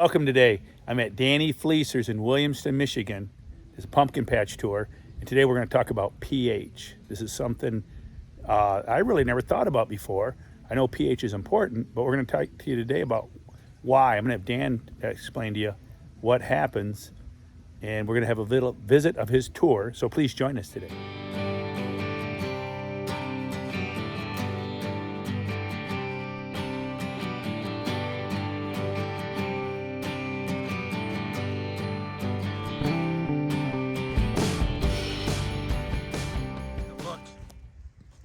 Welcome today. I'm at Dan Flesers in Williamston, Michigan. It's a pumpkin patch tour, and today we're going to talk about pH. This is something I really never thought about before. I know pH is important, but we're going to talk to you today about why. I'm going to have Dan explain to you what happens, and we're going to have a little visit of his tour, so please join us today.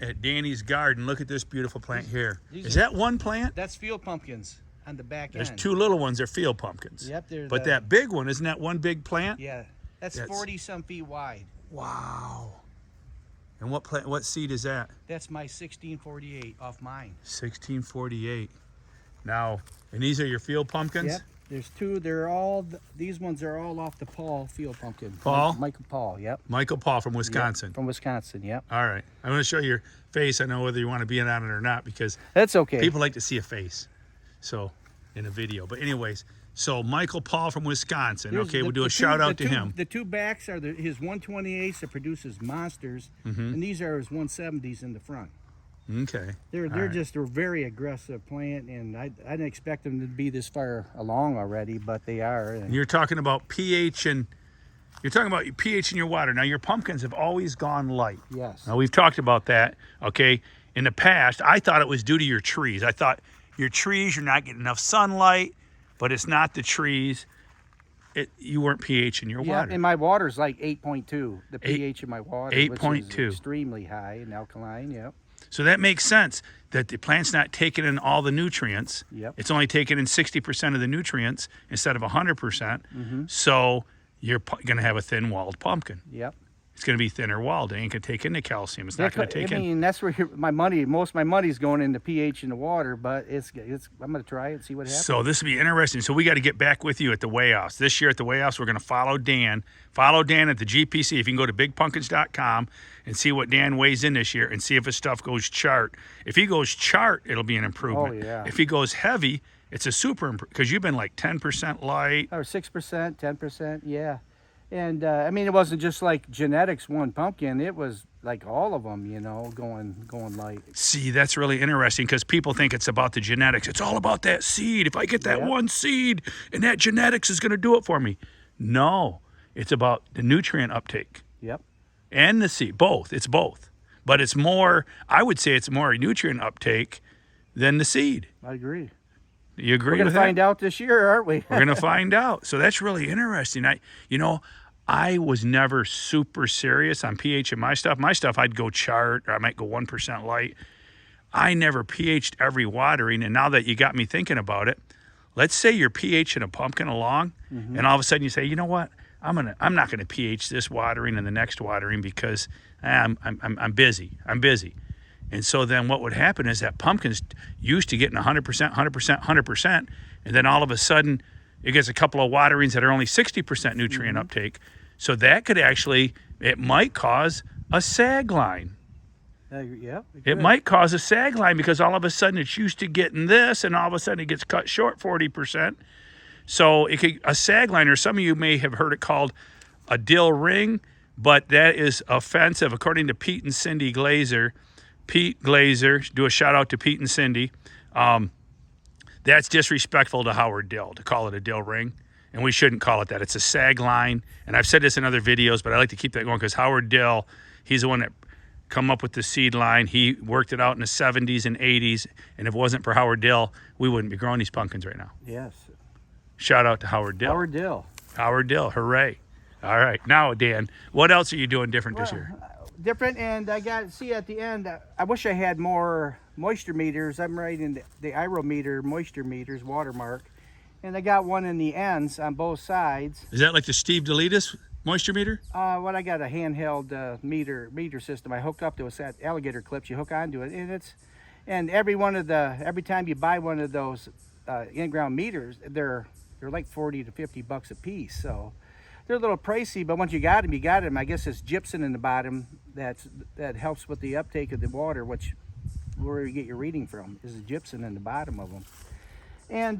At Danny's garden, look at this beautiful plant here. Is that one plant? That's field pumpkins on the back end. There's two little ones, they're field pumpkins. Yep. But that big one, isn't that one big plant? Yeah, that's 40-some feet wide. Wow. And what plant? What seed is that? That's my 1648 off mine. 1648. Now, and these are your field pumpkins? Yep. There's two. These ones are all off the Paul field pumpkin. Paul? Michael Paul, yep. Michael Paul from Wisconsin. Yep, from Wisconsin, yep. All right. I'm going to show your face. I know whether you want to be in on it or not because that's okay. People like to see a face. So, in a video. But anyways, so Michael Paul from Wisconsin. Okay, we'll do a shout out to him. The two backs are his 128s that produces monsters, and these are his 170s in the front. Okay. They're just a very aggressive plant, and I didn't expect them to be this far along already, but they are. And you're talking about pH and you're talking about pH in your water. Now your pumpkins have always gone light. Yes. Now we've talked about that. Okay. In the past, I thought it was due to your trees. I thought your trees, you're not getting enough sunlight, but it's not the trees. You weren't pH in your water. Yeah, and my water's like 8.2. The pH in my water, 8.2, which is extremely high and alkaline. Yep. So that makes sense that the plant's not taking in all the nutrients. Yep. It's only taking in 60% of the nutrients instead of 100%. So you're going to have a thin-walled pumpkin. Yep. It's going to be thinner walled. It ain't going to take in the calcium. It's not going to take in. I mean, that's where most of my money's going into pH in the water, but I'm going to try it and see what happens. So this will be interesting. So we got to get back with you at the weigh offs. This year at the weigh offs, we're going to follow Dan. Follow Dan at the GPC. If you can go to bigpumpkins.com and see what Dan weighs in this year and see if his stuff goes chart. If he goes chart, it'll be an improvement. Oh, yeah. If he goes heavy, it's a super improvement because you've been like 10% light. Or 6%, 10%, yeah. And I mean, it wasn't just like genetics one pumpkin. It was like all of them, going light. See, that's really interesting because people think it's about the genetics. It's all about that seed. If I get that one seed and that genetics is going to do it for me. No, it's about the nutrient uptake. Yep. And the seed, both. It's both. But it's more, I would say it's more nutrient uptake than the seed. I agree. You agree with that? We're going to find out this year, aren't we? We're going to find out. So that's really interesting. I was never super serious on pH in my stuff. My stuff, I'd go chart, or I might go 1% light. I never pH'd every watering, and now that you got me thinking about it, let's say you're pHing a pumpkin along, and all of a sudden you say, you know what? I'm not gonna pH this watering and the next watering because I'm busy. I'm busy. And so then what would happen is that pumpkin's used to getting 100%, 100%, 100%, and then all of a sudden it gets a couple of waterings that are only 60% nutrient uptake. So that could actually, it might cause a sag line. It might cause a sag line because all of a sudden it's used to getting this and all of a sudden it gets cut short 40%. So it could, a sag line, or some of you may have heard it called a dill ring, but that is offensive according to Pete and Cindy Glazer. Pete Glazer, do a shout out to Pete and Cindy. That's disrespectful to Howard Dill to call it a dill ring, and we shouldn't call it that. It's a sag line, and I've said this in other videos, but I like to keep that going because Howard Dill, he's the one that come up with the seed line. He worked it out in the 70s and 80s, and if it wasn't for Howard Dill, we wouldn't be growing these pumpkins right now. Yes. Shout out to Howard Dill. Howard Dill. Howard Dill, hooray. All right, now Dan, what else are you doing different this year? Different, and I got see at the end. I wish I had more moisture meters. I'm writing the Irometer moisture meters watermark, and I got one in the ends on both sides. Is that like the Steve Deletis moisture meter? I got a handheld meter system. I hook up to that alligator clips. You hook onto it, and every time you buy one of those in-ground meters, they're like $40 to $50 a piece. So they're a little pricey, but once you got them, you got them. I guess it's gypsum in the bottom that helps with the uptake of the water, where you get your reading from is the gypsum in the bottom of them. And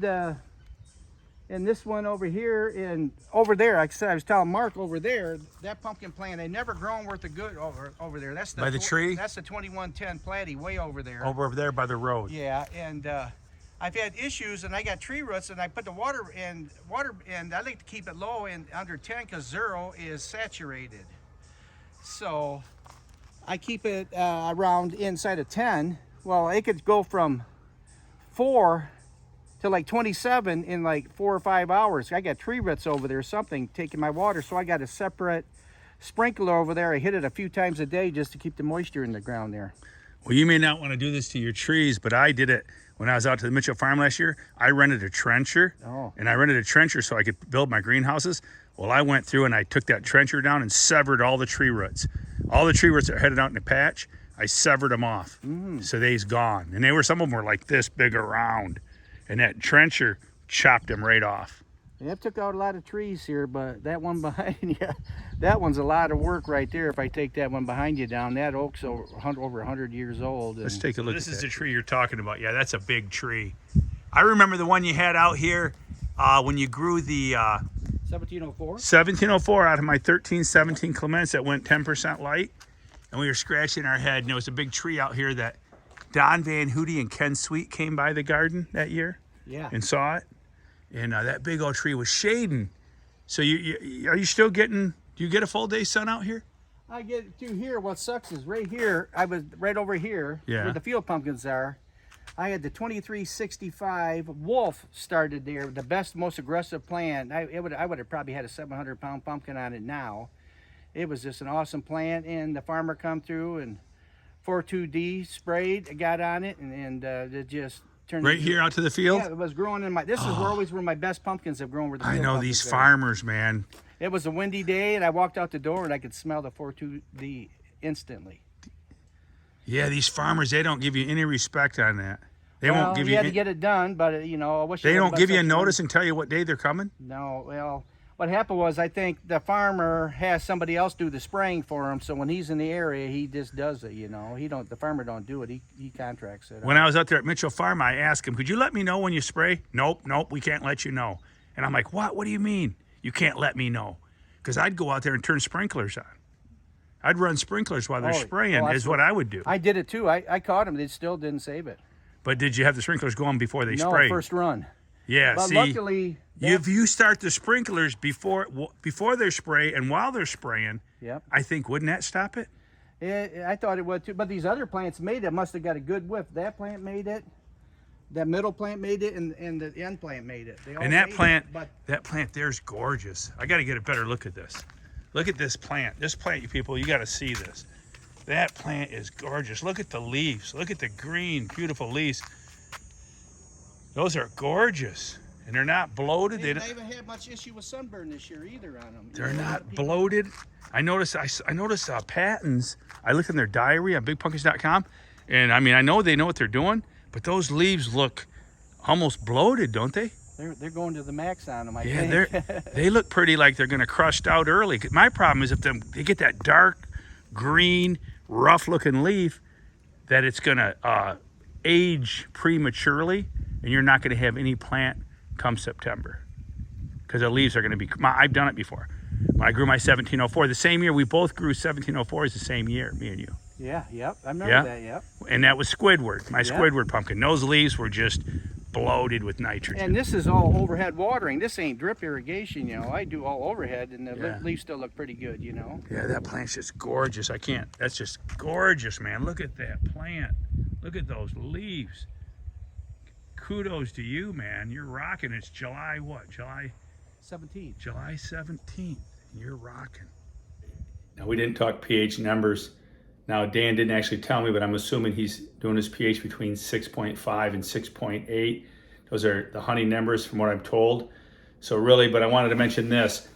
And this one over here and over there, like I said, I was telling Mark over there, that pumpkin plant, they never grown worth of good over there. That's By the tree? That's the 2110 platy way over there. Over there by the road. Yeah, and I've had issues, and I got tree roots, and I put the water, and I like to keep it low and under 10 because 0 is saturated. So I keep it around inside of 10. Well, it could go from 4 to like 27 in like 4 or 5 hours. I got tree roots over there, something taking my water, so I got a separate sprinkler over there. I hit it a few times a day just to keep the moisture in the ground there. Well, you may not want to do this to your trees, but I did it when I was out to the Mitchell farm last year. I rented a trencher, and I rented a trencher so I could build my greenhouses. Well, I went through and I took that trencher down and severed all the tree roots. All the tree roots that are headed out in the patch, I severed them off. So they's gone. And some of them were like this big around. And that trencher chopped them right off. Yeah, it took out a lot of trees here, but that one behind you, that one's a lot of work right there. If I take that one behind you down, that oak's over 100 years old. Let's take a look. This is the tree you're talking about. Yeah, that's a big tree. I remember the one you had out here when you grew the 1704? 1704 out of my 1317 Clements that went 10% light. And we were scratching our head, and there was a big tree out here that Don Van Hootie and Ken Sweet came by the garden that year. Yeah. And saw it. And that big old tree was shading. So are you still getting, do you get a full day sun out here? I get to here. What sucks is right here, I was right over here where the field pumpkins are. I had the 2365 Wolf started there, the best, most aggressive plant. I would have probably had a 700-pound pumpkin on it now. It was just an awesome plant, and the farmer come through and 42D sprayed, got on it, and it just turned right here out to the field. Yeah, it was growing in my. This is always where my best pumpkins have grown. Where the I field know pumpkins these are. farmers, man. It was a windy day, and I walked out the door, and I could smell the 42D instantly. Yeah, these farmers, they don't give you any respect on that. They won't give you. You had to get it done, but I wish they don't give you a notice and tell you what day they're coming. No, well, what happened was I think the farmer has somebody else do the spraying for him. So when he's in the area, he just does it. The farmer don't do it. He contracts it. When I was out there at Mitchell Farm, I asked him, "Could you let me know when you spray?" Nope, we can't let you know. And I'm like, "What? What do you mean you can't let me know?" Because I'd go out there and turn sprinklers on. I'd run sprinklers while they're spraying. Is what I would do. I did it too. I caught them. They still didn't save it. But did you have the sprinklers going before they No, sprayed? first run. Yeah, but see, luckily, if you start the sprinklers before they spray and while they're spraying, yep. I think, wouldn't that stop it? I thought it would too. But these other plants made it. Must have got a good whiff. That plant made it. That middle plant made it, and the end plant made it. They all And that plant, but that plant there's gorgeous. I got to get a better look at this. Look at this plant. This plant, you people, you got to see this. That plant is gorgeous. Look at the leaves. Look at the green, beautiful leaves. Those are gorgeous, and they're not bloated. They haven't had much issue with sunburn this year either on them. They're not bloated. I noticed Patton's. I looked in their diary on bigpumpkins.com, and I mean, I know they know what they're doing, but those leaves look almost bloated, don't they? They're going to the max on them. I think. They look pretty like they're going to crust out early. My problem is if they get that dark green, rough-looking leaf, that it's going to age prematurely. And you're not going to have any plant come September because the leaves are going to be. I've done it before. When I grew my 1704, the same year we both grew 1704s the same year, me and you. Yeah, yep, I remember that. Yep. And that was Squidward, my Squidward pumpkin. Those leaves were just bloated with nitrogen. And this is all overhead watering. This ain't drip irrigation, I do all overhead, and the leaves still look pretty good, Yeah, that plant's just gorgeous. That's just gorgeous, man. Look at that plant. Look at those leaves. Kudos to you, man. You're rocking. It's July what? July 17th. July 17th. You're rocking. Now, we didn't talk pH numbers. Now, Dan didn't actually tell me, but I'm assuming he's doing his pH between 6.5 and 6.8. Those are the honey numbers from what I'm told. So really, but I wanted to mention this,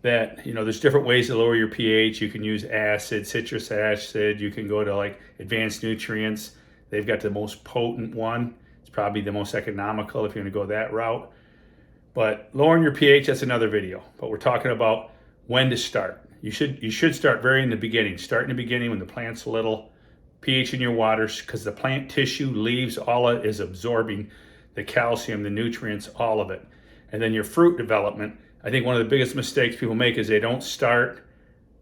that, there's different ways to lower your pH. You can use acid, citrus acid. You can go to like advanced nutrients. They've got the most potent one. Probably the most economical if you're going to go that route. But lowering your pH, that's another video. But we're talking about when to start. You should start very in the beginning. Start in the beginning when the plant's little. pH in your waters, because the plant tissue, leaves, all of it is absorbing the calcium, the nutrients, all of it. And then your fruit development, I think one of the biggest mistakes people make is they don't start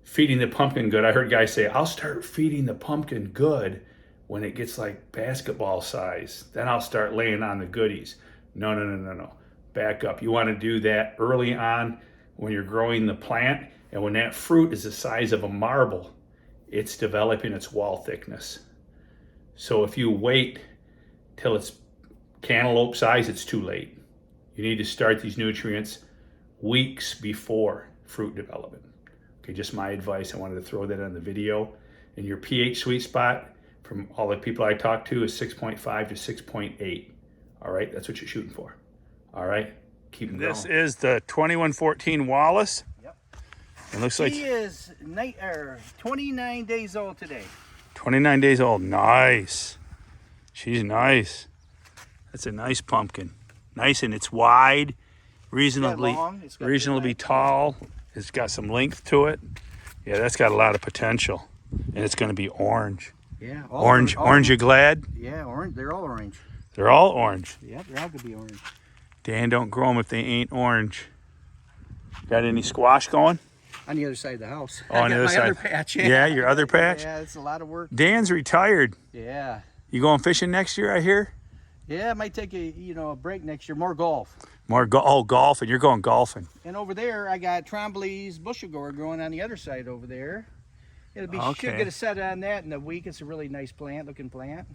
feeding the pumpkin good. I heard guys say, I'll start feeding the pumpkin good when it gets like basketball size. Then I'll start laying on the goodies. No. Back up. You want to do that early on when you're growing the plant. And when that fruit is the size of a marble, it's developing its wall thickness. So if you wait till it's cantaloupe size, it's too late. You need to start these nutrients weeks before fruit development. Okay, just my advice. I wanted to throw that on the video. And your pH sweet spot from all the people I talked to is 6.5 to 6.8. All right, that's what you're shooting for. All right, keep them going. This is the 2114 Wallace. Yep. It looks like he is 29 days old today. 29 days old. Nice. She's nice. That's a nice pumpkin. Nice, and it's wide, reasonably tall. It's got some length to it. Yeah, that's got a lot of potential. And it's going to be orange. Yeah. Orange. Orange, you glad? Yeah, orange. They're all orange. They're all orange. Yeah, they're all going to be orange. Dan, don't grow them if they ain't orange. Got any squash going? On the other side of the house. Oh, on the other side. Other patch. Yeah, your other patch? Yeah, it's a lot of work. Dan's retired. Yeah. You going fishing next year, I hear? Yeah, I might take a break next year. More golf. Golfing. You're going golfing. And over there, I got Trombley's bushel gourd growing on the other side over there. It'll be should get a set on that in a week. It's a really nice looking plant.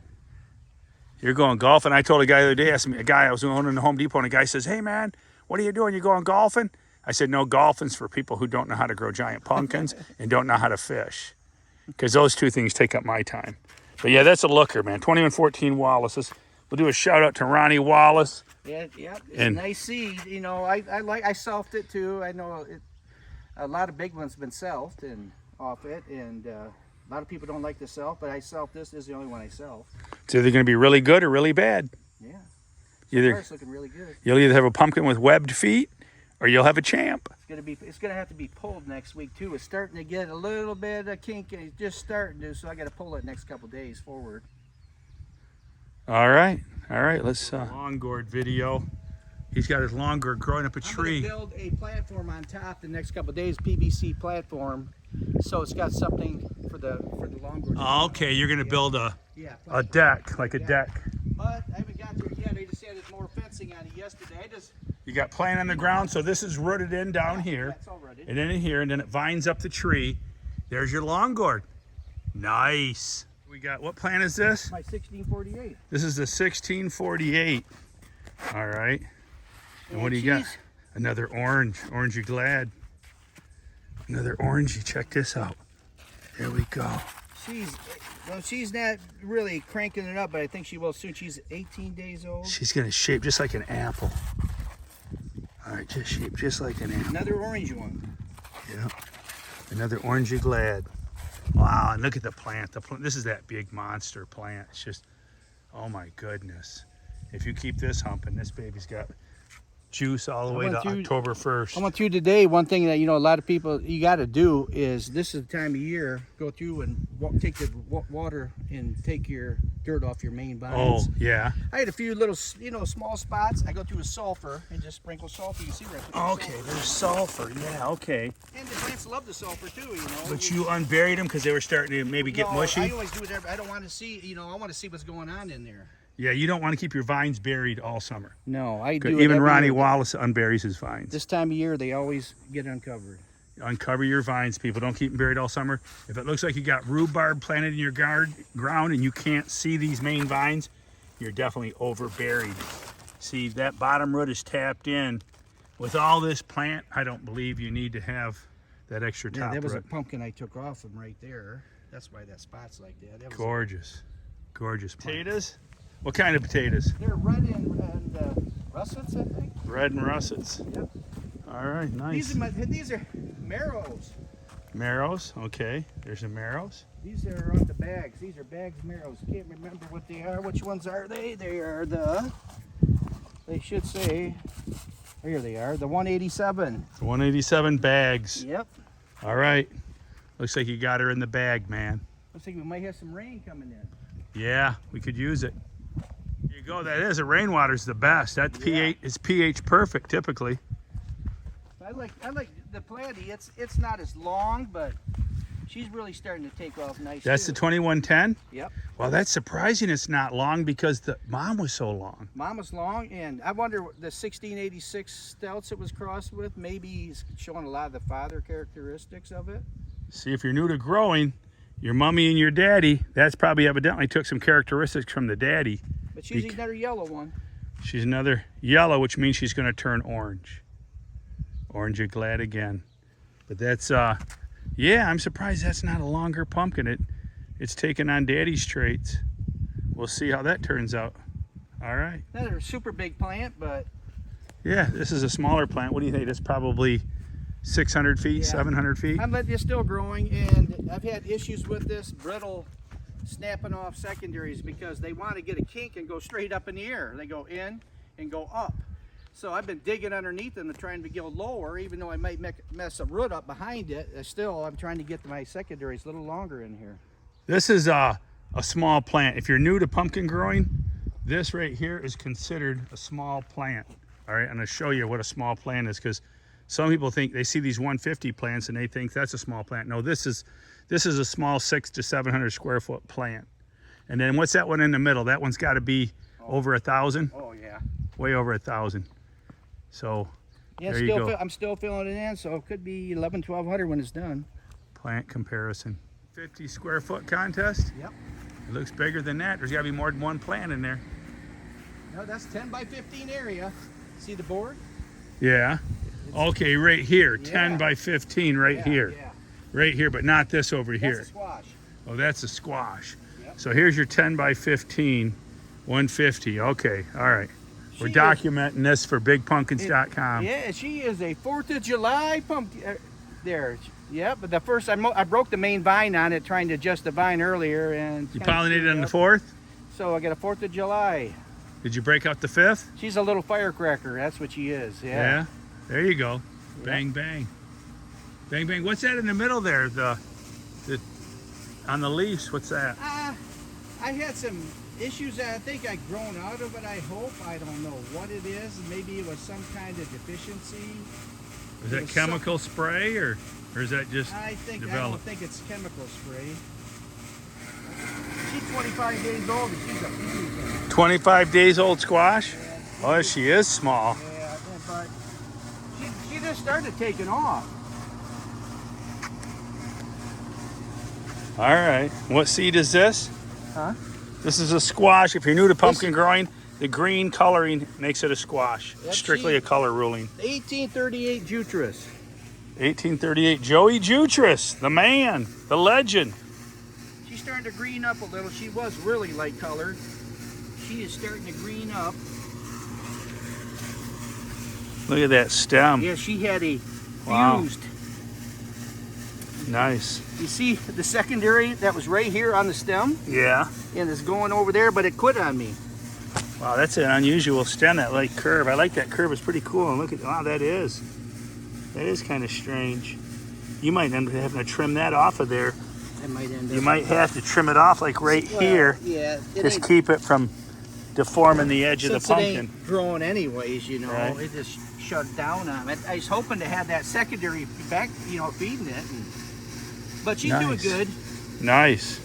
You're going golfing. I told a guy the other day, asked me, a guy I was going in the Home Depot, and a guy says, "Hey man, what are you doing? You going golfing?" I said, "No, golfing's for people who don't know how to grow giant pumpkins and don't know how to fish, because those two things take up my time." But yeah, that's a looker, man. 2114 Wallace. We'll do a shout out to Ronnie Wallace. Yeah, it's a nice seed. I selfed it too. I know a lot of big ones have been selfed and off it, and a lot of people don't like to self, but I self this. This is the only one I self. It's either going to be really good or really bad. Yeah. It's looking really good. You'll either have a pumpkin with webbed feet, or you'll have a champ. It's gonna have to be pulled next week too. It's starting to get a little bit of kink. It's just starting to, so I got to pull it next couple days forward. All right. Let's long gourd video. He's got his long gourd growing up a tree. I'm gonna build a platform on top the next couple days, PVC platform, so it's got something for the long gourd. Oh, okay, you're gonna build a deck, like a deck. But I haven't got there yet. I just added more fencing on it yesterday. You got plant on the ground, so this is rooted in down here, it's all rooted. and then in here, and then it vines up the tree. There's your long gourd. Nice. We got, what plant is this? My 1648. This is the 1648. All right. And what do you got? Another orange. Orange, you glad? Another orangey. Check this out. There we go. She's not really cranking it up, but I think she will soon. She's 18 days old. She's gonna shape just like an apple. All right, just shape just like an apple. Another orange one. Yeah. Another orangey glad. Wow, and look at the plant. This is that big monster plant. It's just, oh my goodness. If you keep this humping, this baby's got juice all the way to October 1st. I went through today. One thing that a lot of people you got to do is, this is the time of year, go through and take the water and take your dirt off your main vines. Oh yeah. I had a few little small spots. I go through with sulfur and just sprinkle sulfur. You see where I put there's sulfur. Yeah, okay. And the plants love the sulfur too. But you unburied them because they were starting to maybe get mushy. I always do it. I don't want to see. I want to see what's going on in there. Yeah, you don't want to keep your vines buried all summer. No, I do. Even Ronnie Wallace unburies his vines. This time of year, they always get uncovered. Uncover your vines, people. Don't keep them buried all summer. If it looks like you got rhubarb planted in your ground and you can't see these main vines, you're definitely overburied. See, that bottom root is tapped in. With all this plant, I don't believe you need to have that extra top root. That was a pumpkin I took off from right there. That's why that spot's like that. Gorgeous. Gorgeous potatoes. What kind of potatoes? They're red and russets, I think. Red and russets. Yep. All right, nice. These are marrows. Marrows, okay. There's some marrows. These are on the bags. These are bags of marrows. Can't remember what they are. Which ones are they? They are they should say, here they are, the 187. 187 bags. Yep. All right. Looks like you got her in the bag, man. Looks like we might have some rain coming in. Yeah, we could use it. Here you go. That is, the rainwater's the best. That's Yeah. pH. It's pH perfect typically. I like the Plenty. It's not as long, but she's really starting to take off nice. That's too. the 2110. Yep. Well, that's surprising. It's not long because the mom was so long. Mama's long, and I wonder the 1686 stouts it was crossed with. Maybe he's showing a lot of the father characteristics of it. See, if you're new to growing, your mommy and your daddy, that's probably evidently took some characteristics from the daddy. But she's another yellow one. She's another yellow, which means she's going to turn orange. Orange, you're glad again. But that's, yeah, I'm surprised that's not a longer pumpkin. It's taking on daddy's traits. We'll see how that turns out. All right. Another super big plant, but Yeah, this is a smaller plant. What do you think? It's probably 600 feet, Yeah. 700 feet? it's still growing, and I've had issues with this brittle snapping off secondaries because they want to get a kink and go straight up in the air. They go in and go up. So I've been digging underneath them and trying to go lower, even though I might mess a root up behind it. Still, I'm trying to get my secondaries a little longer in here. This is a small plant. If you're new to pumpkin growing, this right here is considered a small plant. All right, I'm going to show you what a small plant is, because some people think they see these 150 plants and they think that's a small plant. No, this is a small 600 to 700 square foot plant. And then what's that one in the middle? That one's got to be over 1,000. Oh yeah. Way over 1,000. So Yeah, there you go. I'm still filling it in, so it could be 1,100, 1,200 when it's done. Plant comparison. 50 square foot contest. Yep. It looks bigger than that. There's got to be more than one plant in there. No, that's 10 by 15 area. See the board? Yeah. Okay, right here. 10 Yeah. by 15 right Yeah, here. Yeah. Right here, but not this over That's here. a squash. Oh, that's a squash. Yep. So here's your 10 by 15, 150. Okay, all right. We're She documenting this for bigpumpkins.com. Yeah, she is a 4th of July pumpkin. There. Yeah, but the first I broke the main vine on it trying to adjust the vine earlier, and You pollinated on the 4th? So I got a 4th of July. Did you break out the 5th? She's a little firecracker. That's what she is. Yeah. There you go. Yeah. Bang, bang. Bang, bang. What's that in the middle there? The on the leaves, what's that? I had some issues that I think I've grown out of it, I hope. I don't know what it is. Maybe it was some kind of deficiency. Is that chemical spray or is that just I don't developed? think it's chemical spray. She's 25 days old and she's a huge one. 25 days old squash? Yeah, Oh, she is small. yeah, but she just started taking off. All right. What seed is this? Huh? This is a squash. If you're new to pumpkin growing, the green coloring makes it a squash. Yep, Strictly a color ruling. 1838 Jutras. 1838 Joey Jutras, the man, the legend. She's starting to green up a little. She was really light colored. She is starting to green up. Look at that stem. Yeah, she had a Wow. fused. Nice. You see the secondary that was right here on the stem Yeah. and it's going over there, but it quit on me. Wow, that's an unusual stem, that light curve. I like that curve. It's pretty cool. And look at, wow, that is kind of strange. You might end up having to trim that off of there. I might end up. You might have to trim it off like right here. Yeah. It Just ain't- keep it from deforming the edge of the since it pumpkin. ain't growing anyways, you know, Right. it just shut down on it. I was hoping to have that secondary back, feeding it. But she's doing Nice. good. Nice.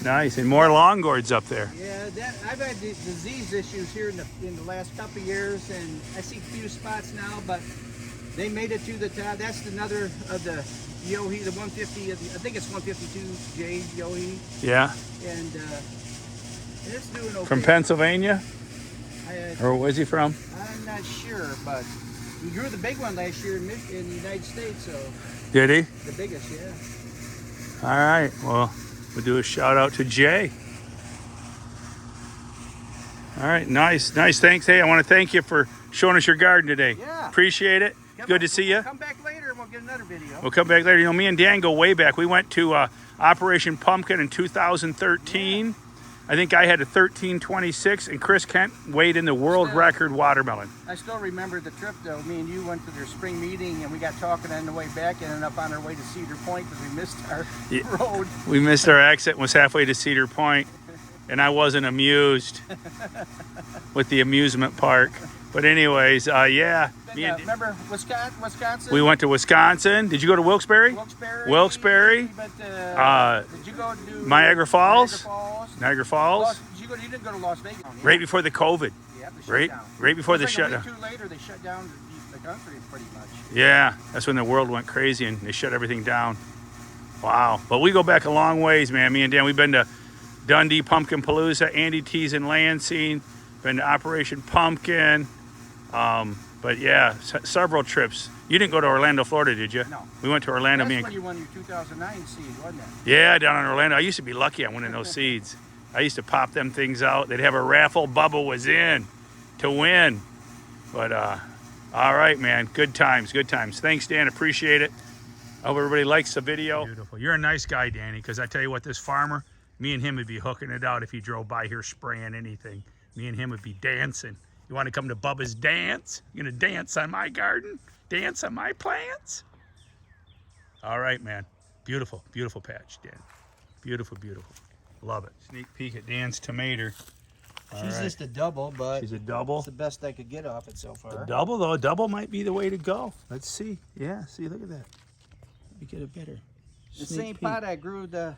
Nice. And more long gourds up there. Yeah, I've had disease issues here in the last couple of years, and I see a few spots now, but they made it to the top. That's another of the Yohi, the 150. I think it's 152J Yohi, Yeah. and it's doing okay. From Pennsylvania? Or where's he from? I'm not sure, but he grew the big one last year in the United States, so Did he? the biggest, yeah. All right. Well, we'll do a shout out to Jay. All right. Nice. Nice. Thanks. Hey, I want to thank you for showing us your garden today. Yeah. Appreciate it. Good to see you. Come back later and we'll get another video. We'll come back later. You know, me and Dan go way back. We went to Operation Pumpkin in 2013. I think I had a 1326, and Chris Kent weighed in the world Still. record watermelon. I still remember the trip though. Me and you went to their spring meeting and we got talking on the way back and ended up on our way to Cedar Point because we missed our Yeah. road. We missed our exit and was halfway to Cedar Point. and I wasn't amused with the amusement park. But anyways, yeah. Remember Wisconsin? We went to Wisconsin. Did you go to Wilkes-Barre? Wilkes-Barre. But did you go to Niagara Falls? Niagara Falls. You didn't go to Las Vegas. Right before the COVID. Yeah, Right before the shutdown. A week or two later, they shut down the country pretty much. Yeah, that's when the world went crazy and they shut everything down. Wow. But we go back a long ways, man. Me and Dan, we've been to Dundee, Pumpkin Palooza, Andy T's in Lansing, been to Operation Pumpkin. But yeah, several trips. You didn't go to Orlando, Florida, did you? No. We went to Orlando. That's when you won your 2009 seed, wasn't it? Yeah, down in Orlando. I used to be lucky on winning those seeds. I used to pop them things out. They'd have a raffle. Bubba was in to win. But all right, man. Good times, good times. Thanks, Dan. Appreciate it. I hope everybody likes the video. Beautiful. You're a nice guy, Danny, because I tell you what, this farmer, me and him would be hooking it out if he drove by here spraying anything. Me and him would be dancing. You want to come to Bubba's dance? You gonna dance on my garden? Dance on my plants? All right, man. Beautiful, beautiful patch, Dan. Beautiful, beautiful. Love it. Sneak peek at Dan's tomato. She's just a double, but she's a double. It's the best I could get off it so far. A double, though. A double might be the way to go. Let's see. Yeah, see, look at that. Let me get a better. The same pot I grew the.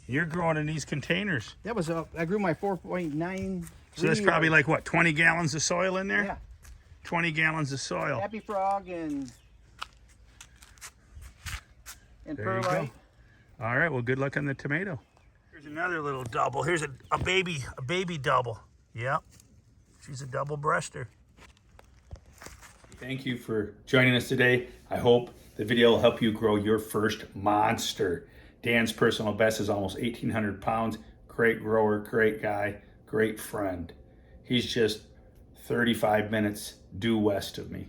You're growing in these containers. That was I grew my 4.9. So that's probably like what, 20 gallons of soil in there? Yeah. 20 gallons of soil. Happy Frog and perlite. All right, well, good luck on the tomato. Here's another little double. Here's a baby double. Yep, she's a double breaster. Thank you for joining us today. I hope the video will help you grow your first monster. Dan's personal best is almost 1,800 pounds. Great grower, great guy, great friend. He's just 35 minutes due west of me.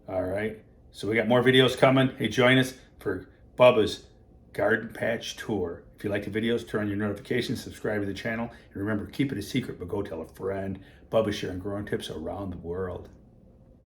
All right, so we got more videos coming. Hey, join us for Bubba's Garden Patch Tour. If you like the videos, turn on your notifications, subscribe to the channel, and remember, keep it a secret, but go tell a friend. Bubba's sharing growing tips around the world.